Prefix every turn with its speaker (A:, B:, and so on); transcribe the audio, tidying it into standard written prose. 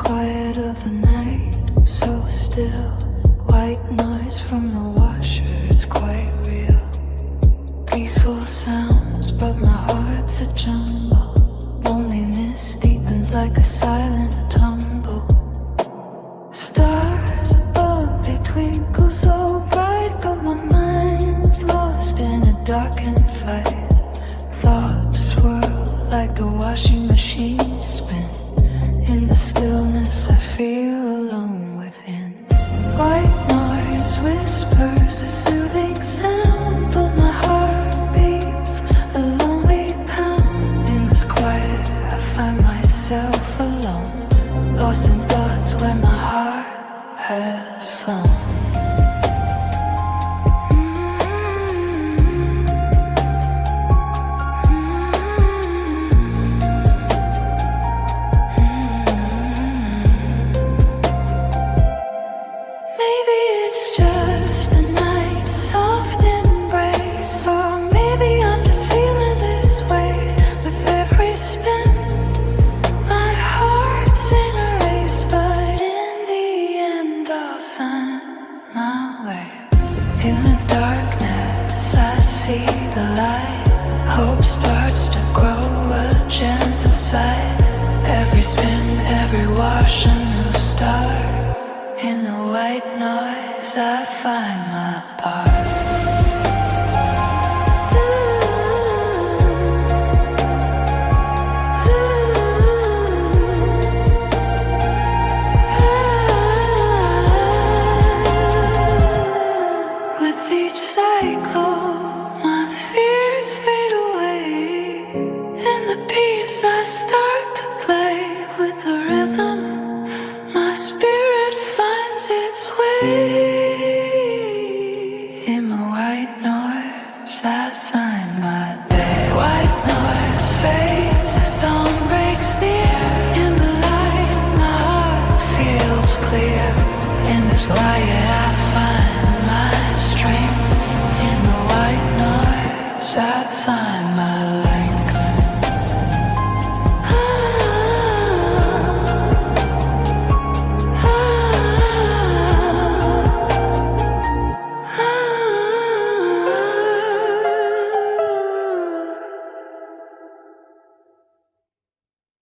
A: quiet of the night, so still. White noise from the washer, it's quite real. Peaceful sounds, but my heart's a jumble. Loneliness deepens like a silent tumble. Stars above, they twinkle so bright, but my mind's lost in a darkened fight. Thoughts swirl like the washing machine spin. In the stillness I feel alone within. White noise whispers a soothing sound, but my heart beats a lonely pound. In this quiet I find myself alone, lost in thoughts where my heart has flown. In the darkness I see the light. Hope starts to grow a gentle sight. Every spin, every wash, a new start. In the white noise I find